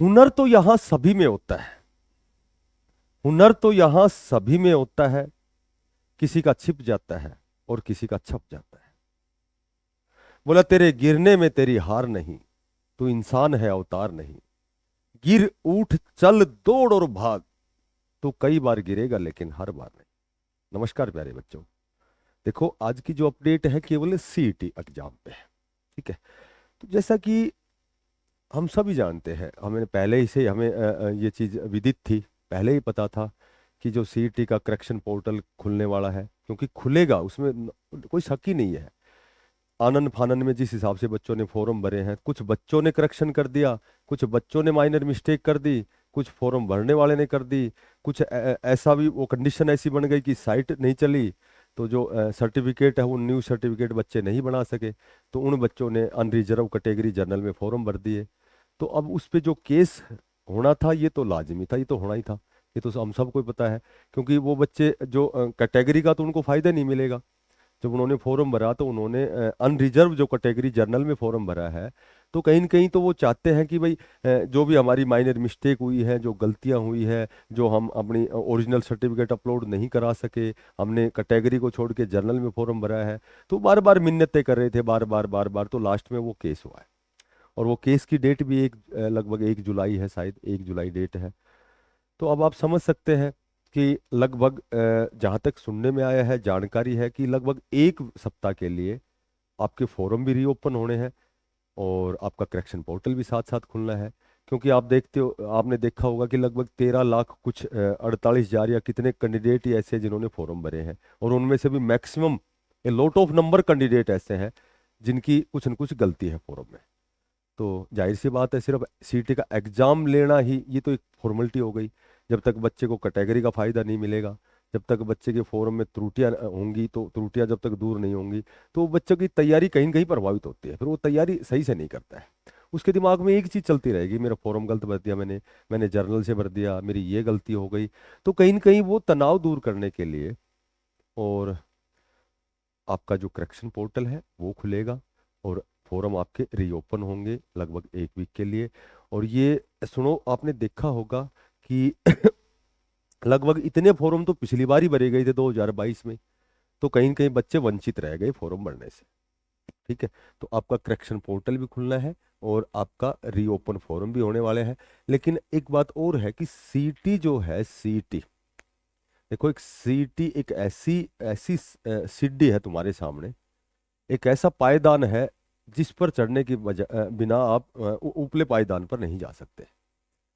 हुनर तो यहां सभी में होता है, हुनर तो यहां सभी में होता है। किसी का छिप जाता है और किसी का छप जाता है। बोला तेरे गिरने में तेरी हार नहीं, तू इंसान है अवतार नहीं। गिर उठ चल दौड़ और भाग, तू कई बार गिरेगा लेकिन हर बार नहीं। नमस्कार प्यारे बच्चों। देखो आज की जो अपडेट है केवल सीईटी एग्जाम पे है। ठीक है। तो जैसा कि हम सभी जानते हैं, हमें पहले ही से हमें ये चीज़ विदित थी, पहले ही पता था कि जो सीईटी का करेक्शन पोर्टल खुलने वाला है, क्योंकि खुलेगा उसमें कोई शक ही नहीं है। आनन फानन में जिस हिसाब से बच्चों ने फॉर्म भरे हैं, कुछ बच्चों ने करेक्शन कर दिया, कुछ बच्चों ने माइनर मिस्टेक कर दी, कुछ फॉर्म भरने वाले ने कर दी, कुछ ऐसा भी वो कंडीशन ऐसी बन गई कि साइट नहीं चली, तो जो सर्टिफिकेट है वो न्यू सर्टिफिकेट बच्चे नहीं बना सके, तो उन बच्चों ने अनरिजर्व कैटेगरी जर्नल में फॉर्म भर दिए। तो अब उस पे जो केस होना था ये तो लाजमी था, ये तो होना ही था, ये तो हम सबको ही पता है। क्योंकि वो बच्चे जो कैटेगरी का तो उनको फायदा नहीं मिलेगा। जब उन्होंने फॉर्म भरा तो उन्होंने अनरिजर्व जो कैटेगरी जर्नल में फॉर्म भरा है, तो कहीं न कहीं तो वो चाहते हैं कि भाई जो भी हमारी माइनर मिस्टेक हुई है, जो गलतियां हुई है, जो हम अपनी ओरिजिनल सर्टिफिकेट अपलोड नहीं करा सके, हमने कैटेगरी को छोड़ के जर्नल में फॉर्म भरा है, तो बार बार मिन्नतें कर रहे थे, बार बार बार बार, तो लास्ट में वो केस हुआ है। और वो केस की डेट भी लगभग 1 जुलाई है, शायद 1 जुलाई डेट है। तो अब आप समझ सकते हैं कि लगभग जहाँ तक सुनने में आया है, जानकारी है कि लगभग 1 सप्ताह के लिए आपके फोरम भी रीओपन होने हैं और आपका करेक्शन पोर्टल भी साथ साथ खुलना है। क्योंकि आप देखते हो, आपने देखा होगा कि लगभग 13 लाख कुछ 48 हजार या कितने कैंडिडेट ही ऐसे हैं जिन्होंने फॉर्म भरे हैं, और उनमें से भी maximum a lot of number candidate ऐसे हैं जिनकी कुछ न कुछ गलती है फॉर्म में। तो जाहिर सी बात है, सिर्फ सीटी का एग्जाम लेना ही ये तो एक फॉर्मेलिटी हो गई। जब तक बच्चे को कैटेगरी का फायदा नहीं मिलेगा, जब तक बच्चे के फॉर्म में त्रुटियां होंगी, तो त्रुटियां जब तक दूर नहीं होंगी, तो बच्चों की तैयारी कहीं न कहीं प्रभावित होती है, फिर वो तैयारी सही से नहीं करता है। उसके दिमाग में एक चीज चलती रहेगी, मेरा फॉर्म गलत भर दिया मैंने, मैंने जर्नल से भर दिया, मेरी ये गलती हो गई। तो कहीं न कहीं वो तनाव दूर करने के लिए और आपका जो करेक्शन पोर्टल है वो खुलेगा और फोरम आपके रीओपन होंगे लगभग 1 वीक के लिए। और ये सुनो, आपने देखा होगा कि लगभग इतने फॉर्म तो पिछली बार ही भरे गए थे 2022 में, तो कहीं न कहीं बच्चे वंचित रह गए फॉर्म भरने से। ठीक है। तो आपका करेक्शन पोर्टल भी खुलना है और आपका रीओपन फॉर्म भी होने वाले हैं। लेकिन एक बात और है कि सीटी जो है, सीटी, देखो एक सीटी एक ऐसी ऐसी सीढ़ी है तुम्हारे सामने, एक ऐसा पायदान है जिस पर चढ़ने की बिना आप ऊपले पायदान पर नहीं जा सकते,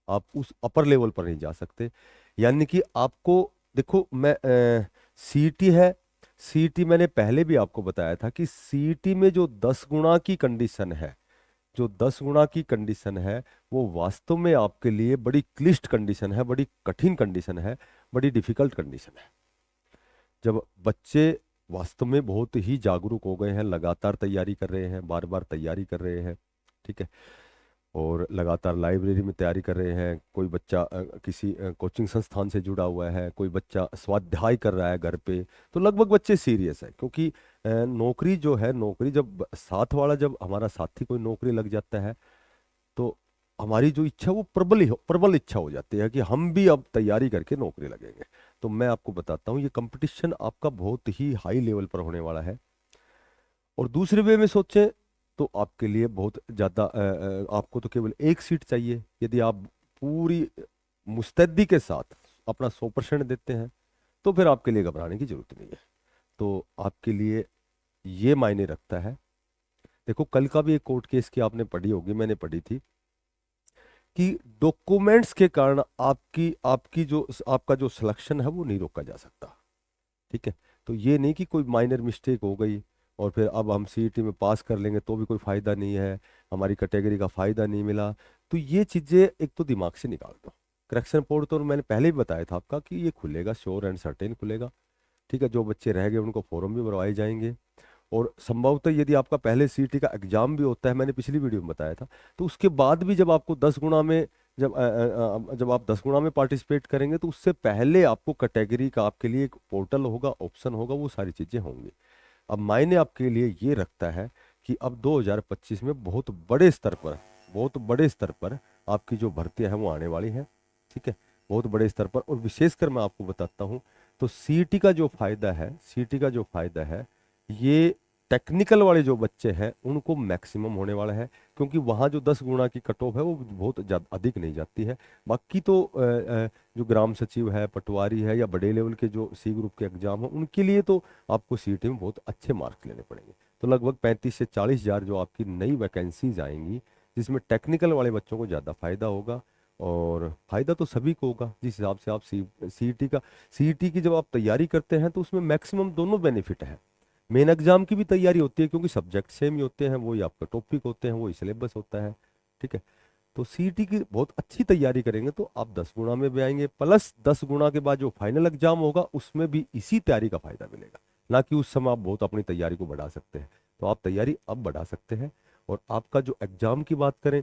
आप उस अपर लेवल पर नहीं जा सकते। यानी कि आपको, देखो मैं सीटी है, सीटी मैंने पहले भी आपको बताया था कि सीटी में जो 10 गुना की कंडीशन है, जो 10 गुना की कंडीशन है, वो वास्तव में आपके लिए बड़ी क्लिष्ट कंडीशन है, बड़ी कठिन कंडीशन है, बड़ी डिफिकल्ट कंडीशन है। जब बच्चे वास्तव में बहुत ही जागरूक हो गए हैं, लगातार तैयारी कर रहे हैं, बार बार तैयारी कर रहे हैं, ठीक है, और लगातार लाइब्रेरी में तैयारी कर रहे हैं, कोई बच्चा किसी कोचिंग संस्थान से जुड़ा हुआ है, कोई बच्चा स्वाध्याय कर रहा है घर पे, तो लगभग बच्चे सीरियस है। क्योंकि नौकरी जो है, नौकरी जब साथ वाला, जब हमारा साथी कोई नौकरी लग जाता है, तो हमारी जो इच्छा वो प्रबल इच्छा हो जाती है कि हम भी अब तैयारी करके नौकरी लगेंगे। तो मैं आपको बताता हूँ, ये कंपटीशन आपका बहुत ही हाई लेवल पर होने वाला है। और दूसरे वे में सोचें तो आपके लिए बहुत ज़्यादा आपको तो केवल एक सीट चाहिए। यदि आप पूरी मुस्तैदी के साथ अपना 100% देते हैं, तो फिर आपके लिए घबराने की जरूरत नहीं है। तो आपके लिए ये मायने रखता है। देखो कल का भी एक कोर्ट केस की आपने पढ़ी होगी, मैंने पढ़ी थी, कि डॉक्यूमेंट्स के कारण आपकी आपकी जो आपका जो सिलेक्शन है वो नहीं रोका जा सकता। ठीक है। तो ये नहीं कि कोई माइनर मिस्टेक हो गई और फिर अब हम सीईटी में पास कर लेंगे तो भी कोई फायदा नहीं है, हमारी कैटेगरी का फायदा नहीं मिला। तो ये चीजें एक तो दिमाग से निकाल दो। करेक्शन पोर्ट तो मैंने पहले भी बताया था आपका कि ये खुलेगा, श्योर एंड सर्टेन खुलेगा। ठीक है। जो बच्चे रह गए उनको फॉर्म भी भरवाए जाएंगे। और संभवतः यदि आपका पहले सीईटी का एग्जाम भी होता है, मैंने पिछली वीडियो में बताया था, तो उसके बाद भी जब आपको 10 गुना में, जब आप 10 गुना में पार्टिसिपेट करेंगे, तो उससे पहले आपको कैटेगरी का आपके लिए एक पोर्टल होगा, ऑप्शन होगा, वो सारी चीजें होंगी। अब मायने आपके लिए ये रखता है कि अब 2025 में बहुत बड़े स्तर पर आपकी जो भर्तियां हैं वो आने वाली हैं। ठीक है, बहुत बड़े स्तर पर। और विशेषकर मैं आपको बताता हूँ, तो सीईटी का जो फायदा है, सीईटी का जो फायदा है, ये टेक्निकल वाले जो बच्चे हैं उनको मैक्सिमम होने वाला है, क्योंकि वहाँ जो 10 गुना की कट ऑफ है वो बहुत ज़्यादा अधिक नहीं जाती है। बाकी तो जो ग्राम सचिव है, पटवारी है, या बड़े लेवल के जो सी ग्रुप के एग्जाम है, उनके लिए तो आपको सीईटी में बहुत अच्छे मार्क्स लेने पड़ेंगे। तो लगभग 35 से 40 हज़ार जो आपकी नई वैकेंसीज आएंगी, जिसमें टेक्निकल वाले बच्चों को ज़्यादा फायदा होगा। और फायदा तो सभी को होगा जिस हिसाब से आप सीईटी की जब आप तैयारी करते हैं तो उसमें मैक्सिमम दोनों बेनिफिट है। मेन एग्जाम की भी तैयारी होती है, क्योंकि सब्जेक्ट सेम ही होते हैं, वही आपका टॉपिक होते हैं, वही सिलेबस होता है। ठीक है, तो सीईटी की बहुत अच्छी तैयारी करेंगे तो आप 10 गुना में भी आएंगे, प्लस 10 गुना के बाद जो फाइनल एग्जाम होगा उसमें भी इसी तैयारी का फायदा मिलेगा। ना कि उस समय आप बहुत अपनी तैयारी को बढ़ा सकते हैं, तो आप तैयारी अब बढ़ा सकते हैं। और आपका जो एग्जाम की बात करें,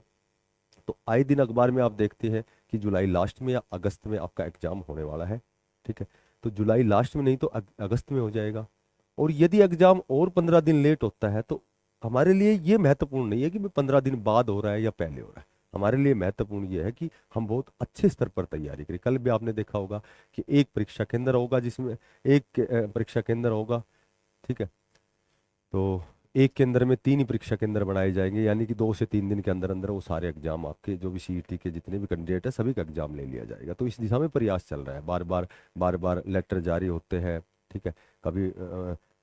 तो आए दिन अखबार में आप देखते हैं कि जुलाई लास्ट में या अगस्त में आपका एग्जाम होने वाला है। ठीक है, तो जुलाई लास्ट में नहीं तो अगस्त में हो जाएगा। और यदि एग्जाम और 15 दिन लेट होता है तो हमारे लिए ये महत्वपूर्ण नहीं है कि 15 दिन बाद हो रहा है या पहले हो रहा है। हमारे लिए महत्वपूर्ण ये है कि हम बहुत अच्छे स्तर पर तैयारी करें। कल भी आपने देखा होगा कि एक परीक्षा केंद्र होगा, जिसमें एक परीक्षा केंद्र होगा। ठीक है, तो एक केंद्र में 3 ही परीक्षा केंद्र बनाए जाएंगे, यानी कि 2 से 3 दिन के अंदर अंदर वो सारे एग्जाम, आपके जो भी सीईटी के जितने भी कैंडिडेट है सभी का एग्जाम ले लिया जाएगा। तो इस दिशा में प्रयास चल रहा है, बार बार लेटर जारी होते हैं। ठीक है, कभी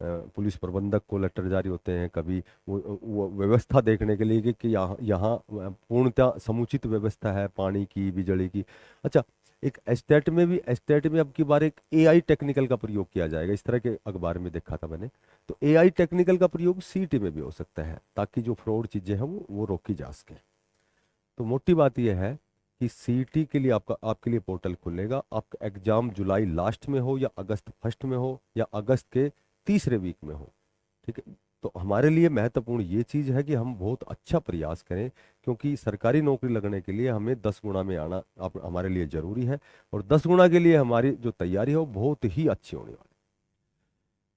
पुलिस प्रबंधक को लेटर जारी होते हैं, कभी वो व्यवस्था देखने के लिए कि यहाँ यहाँ पूर्णतः समुचित व्यवस्था है पानी की, बिजली की। अच्छा, एक एस्टेट में अब की बार एक एआई टेक्निकल का प्रयोग किया जाएगा, इस तरह के अखबार में देखा था मैंने। तो एआई टेक्निकल का प्रयोग सीईटी में भी हो सकता है, ताकि जो फ्रॉड चीजें हैं वो रोकी जा सके। तो मोटी बात यह है कि सीईटी के लिए आपके लिए पोर्टल खुलेगा। आपका एग्जाम जुलाई लास्ट में हो या अगस्त फर्स्ट में हो या अगस्त के तीसरे वीक में हो। ठीक है, तो हमारे लिए महत्वपूर्ण ये चीज़ है कि हम बहुत अच्छा प्रयास करें, क्योंकि सरकारी नौकरी लगने के लिए हमें 10 गुना में आना हमारे लिए ज़रूरी है। और 10 गुना के लिए हमारी जो तैयारी है वो बहुत ही अच्छी होने वाली।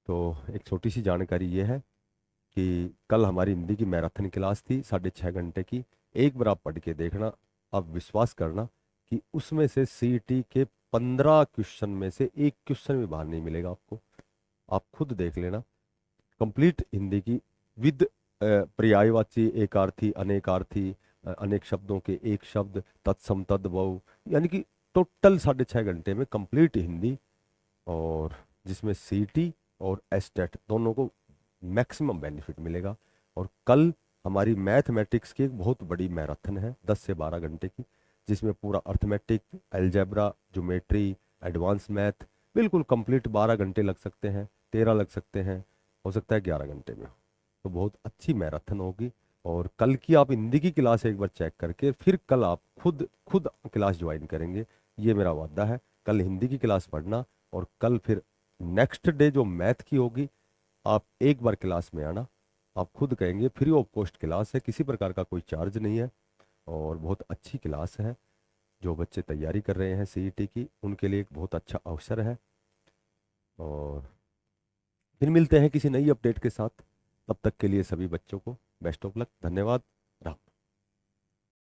तो एक छोटी सी जानकारी ये है कि कल हमारी हिंदी की मैराथन क्लास थी 6.5 घंटे की। एक बार आप पढ़ के देखना, आप विश्वास करना कि उसमें से सीईटी के 15 क्वेश्चन में से एक क्वेश्चन भी बाहर नहीं मिलेगा आपको। आप खुद देख लेना, कंप्लीट हिंदी की विद पर्यायवाची, एकार्थी, अनेकार्थी, अनेक शब्दों के एक शब्द, तत्सम तद्भव, यानी कि टोटल 6.5 घंटे में कंप्लीट हिंदी। और जिसमें सीटी और एस्टेट दोनों को मैक्सिमम बेनिफिट मिलेगा। और कल हमारी मैथमेटिक्स की एक बहुत बड़ी मैराथन है 10 से 12 घंटे की, जिसमें पूरा arithmetic, algebra, geometry, advance math बिल्कुल कंप्लीट 12 घंटे लग सकते हैं, 13 लग सकते हैं, हो सकता है 11 घंटे में हो। तो बहुत अच्छी मैराथन होगी। और कल की आप हिंदी की क्लास एक बार चेक करके फिर कल आप खुद खुद क्लास ज्वाइन करेंगे, ये मेरा वादा है। कल हिंदी की क्लास पढ़ना, और कल फिर नेक्स्ट डे जो मैथ की होगी, आप एक बार क्लास में आना। आप खुद कहेंगे, फ्री ऑफ कॉस्ट क्लास है, किसी प्रकार का कोई चार्ज नहीं है, और बहुत अच्छी क्लास है। जो बच्चे तैयारी कर रहे हैं सीईटी की, उनके लिए एक बहुत अच्छा अवसर है। और फिर मिलते हैं किसी नई अपडेट के साथ। तब तक के लिए सभी बच्चों को बेस्ट ऑफ लक, धन्यवाद।